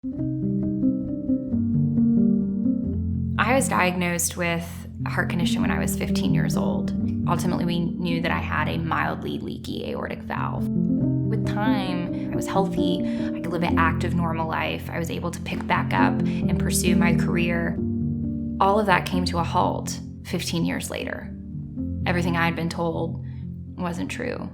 I was diagnosed with a heart condition when I was 15 years old. Ultimately, we knew that I had a mildly leaky aortic valve. With time, I was healthy. I could live an active, normal life. I was able to pick back up and pursue my career. All of that came to a halt 15 years later. Everything I had been told wasn't true.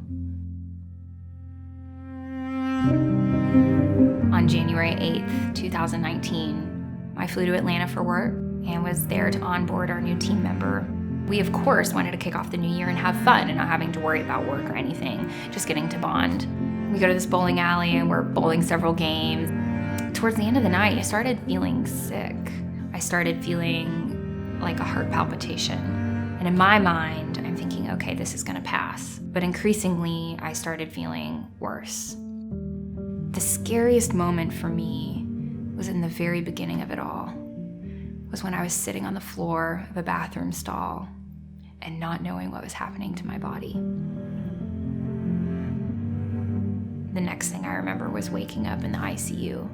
On January 8th, 2019, I flew to Atlanta for work and was there to onboard our new team member. We, of course, wanted to kick off the new year and have fun and not having to worry about work or anything, just getting to bond. We go to this bowling alley and we're bowling several games. Towards the end of the night, I started feeling sick. I started feeling like a heart palpitation. And in my mind, I'm thinking, okay, this is gonna pass. But increasingly, I started feeling worse. The scariest moment for me was in the very beginning of it all, was when I was sitting on the floor of a bathroom stall and not knowing what was happening to my body. The next thing I remember was waking up in the ICU.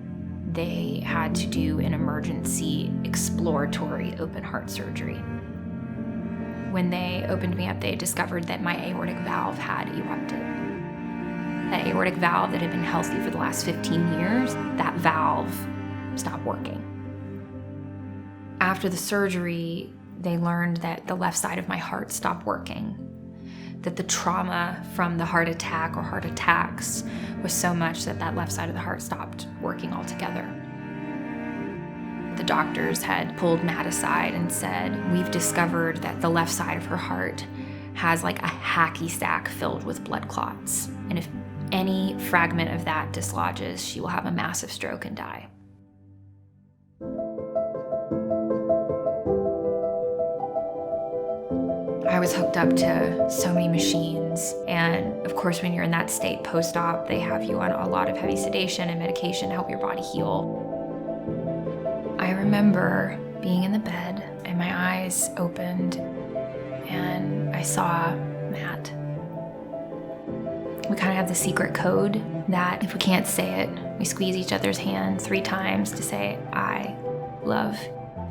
They had to do an emergency exploratory open heart surgery. When they opened me up, they discovered that my aortic valve had erupted. That aortic valve that had been healthy for the last 15 years, that valve stopped working. After the surgery, they learned that the left side of my heart stopped working, that the trauma from the heart attack or heart attacks was so much that that left side of the heart stopped working altogether. The doctors had pulled Matt aside and said, we've discovered that the left side of her heart has like a hacky sack filled with blood clots. And if any fragment of that dislodges, she will have a massive stroke and die. I was hooked up to so many machines, and of course when you're in that state post-op, they have you on a lot of heavy sedation and medication to help your body heal. I remember being in the bed and my eyes opened and I saw Matt. We kind of have the secret code that if we can't say it, we squeeze each other's hand 3 times to say, I love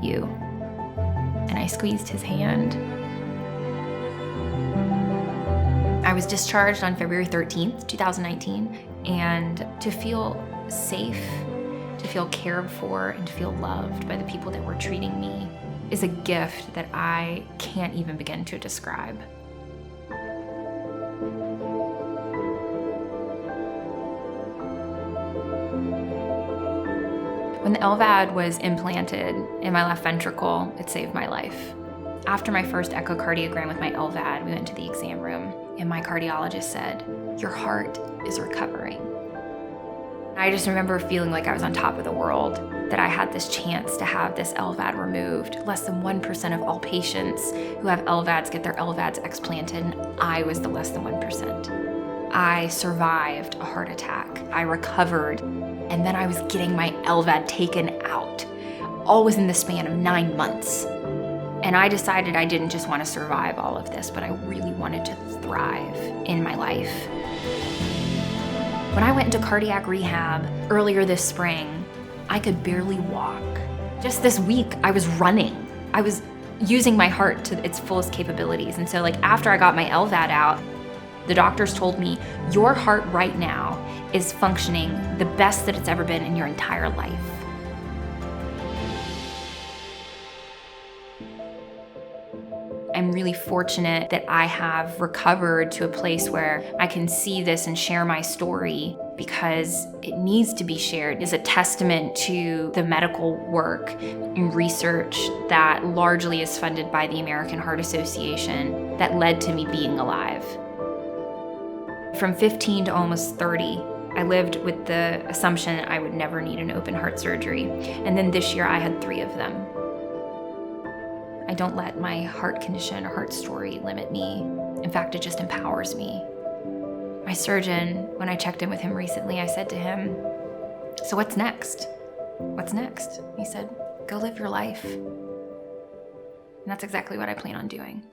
you. And I squeezed his hand. I was discharged on February 13th, 2019, and to feel safe, to feel cared for, and to feel loved by the people that were treating me is a gift that I can't even begin to describe. When the LVAD was implanted in my left ventricle, it saved my life. After my first echocardiogram with my LVAD, we went to the exam room, and my cardiologist said, your heart is recovering. I just remember feeling like I was on top of the world, that I had this chance to have this LVAD removed. Less than 1% of all patients who have LVADs get their LVADs explanted, and I was the less than 1%. I survived a heart attack. I recovered, and then I was getting my LVAD taken out, all within the span of 9 months. And I decided I didn't just want to survive all of this, but I really wanted to thrive in my life. When I went into cardiac rehab earlier this spring, I could barely walk. Just this week, I was running. I was using my heart to its fullest capabilities. And so after I got my LVAD out, the doctors told me, your heart right now is functioning the best that it's ever been in your entire life. I'm really fortunate that I have recovered to a place where I can see this and share my story because it needs to be shared. It's a testament to the medical work and research that largely is funded by the American Heart Association that led to me being alive. From 15 to almost 30, I lived with the assumption I would never need an open heart surgery. And then this year I had 3 of them. I don't let my heart condition or heart story limit me. In fact, it just empowers me. My surgeon, when I checked in with him recently, I said to him, so what's next? What's next? He said, go live your life. And that's exactly what I plan on doing.